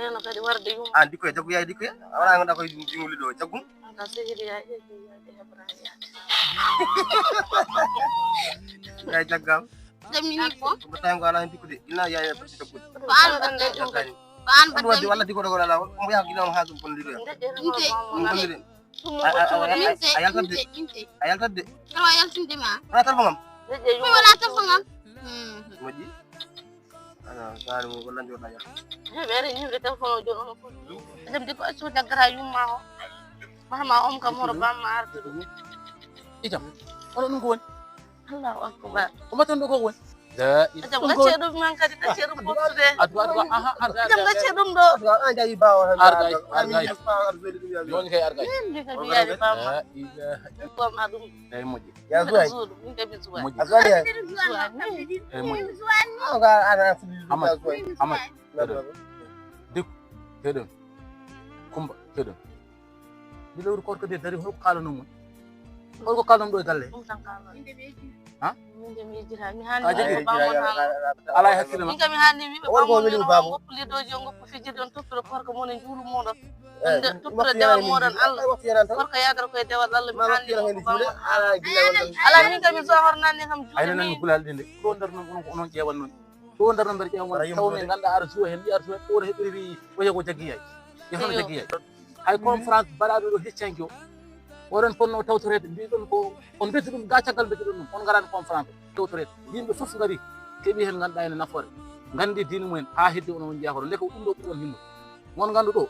Neno kadi warde yum. Dikko e jagu yaay dikko wala ngada ko jinguli do jagu. Ka sehiri yaay e hebrani yaay. Yaay jaggam. Jamini ko. Ko tay ngana dikko de ina yaay to jagu. Ko an bande wadi wala dikko do la mo yaa ginam ha ko kon lido. Ayal tadde. Kalau ayal tinde ma. Ana tar bangam. Ko wala ta fangam. Moji. Ana gaari mo wala ndio daya. Bere nyimbe telephone o jono ko. Dem diko asu dagara yumma o. Mama om kam horo bamma ardu. Itam. Ono nungo won. Allahu akbar. Ko matan do ko won. Da Jam ngacce dum man kadi ngacce dum boksude. adu aha Jam ngacce dum do. An jayi bawo han. Argay. Yon Yon kay argay. Ni kadi yaade bamma. La ilaha Ko ma dum. day moji. ya zuwa. Ni kadi zuwa. Moji. Azwali ya. Moji. Aga ana Amad. Amad. Dik. Tedon. Kumba. Tedon. Dilawru ko de dari ho kala no mo. Ko kala do galle. Ha? Min dem yejira mi hani Aja ko bamma hala. Ala hakkilo Min ma. kam mi hani mi Wol ko weli babu. ko lidoji on ko fiji don toppiro korko mon juulu modon. Toppiro dewal modon Allah. Korko yadar ko dewal Allah mi hani ko bamma ala min kam mi so hornani kam Ay nan juuli. bulal dinde. Do ndar non onon jewal non. Do ndar non ber jewal taw men ganda ar suwa hen yar suwa o hebiri o yego jaggi yai. Yehon jaggi yai. Hay conférence balado do heccanjo. Oron fonno tawtorede mbi don ko on betti dum gaccagal betti dum on garan conférence tawtorede yimbe fof ngari kebi hen ganda ene nafoore gandi dinu mumen ha heddi on jeexoro leko dum do on himmo mon gandu do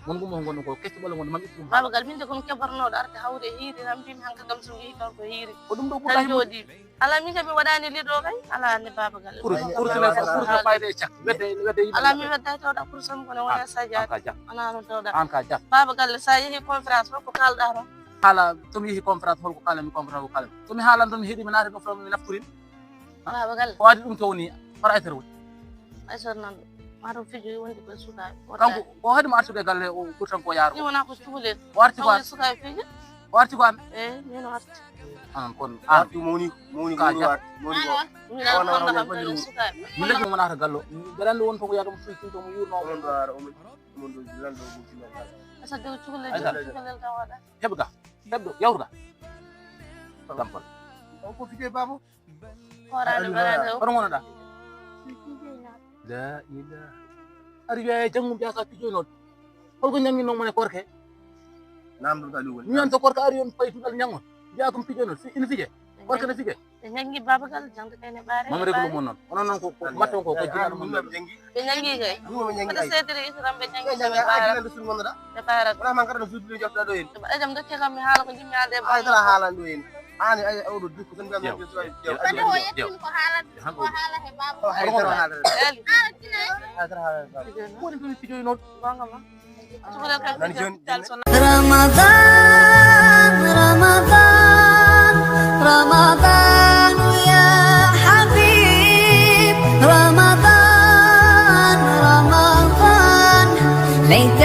mon gumo gonno ko kecci balla mon mammi dum Babagal min de kon kebarnodo arde hawre hiiri tan bimi hanka kam so wi ko hiiri. ko dum do Tan ɓurɗa himmo jodi. Ala min kam mi wadani lido kay ala ne babagal. pour fayde cak wedde yimɓe Ala mi wadda tawda pour sam ko ne wona sadia. ka jak Ana no tawda. an ka jak Babagal sa yehi conférence ko kalda ron. hala to mi yehi conférence holko kala mi conférence ko kala to mi haalan don heedi mi naati do from mi nafturin Babagal ko wadi dum to woni fara ay terwo ay sornan maro fijo wondi ko suka. kanko o hadi mo artude galle o ɓurtan ko yaaro Ni wona ko cuule. o arti ko Ko suka fijo. o arti ko an Ni no arti. anan kon Ah, an moni Ka ko. Moni ko. Mi na ko na kam suka. mi legi mo naata gallo berande won to ko yagam fu kinto mo yurno On do ara o mon do lando ko ci la. Asa de cuule Ay, cuule ta wada. hebga hebdo yawruga dampal O ko fite babu. Horani barade o. oɗon gonoɗa la ilaha ari wiya jangmum ƴaka pijoynoɗo holko ñangguino mone korke Nam do galu woni. miñon to korka ari on paytuɗal ñangon mbiya kom pijoynoɗo ina fije korke ne fije Be nyangi babagal jangde kayne bare. mami reglu mon noon onon noon ko matton ko jinaɗo mon Mum jangi. Be nyangi kay. Mum jangi Ko ay. sedere isram be nyangi Jangi be ay bare. gina do sun wonda. Be bare. Wala man kada suudu jofta do en. Ajam do kam mi hala ko jimmi ade Ay dara halan do en. Ani ay awdo dikko tan gam Jew. do so. Kadi o yetin ko hala he babu. Ay dara halan. Ali. Ay dara halan. woni komi pijoynoɗo Gonga ma. Cuule kam Nani jon. رمضان رمضان رمضان يا حبيب رمضان رمضان ليت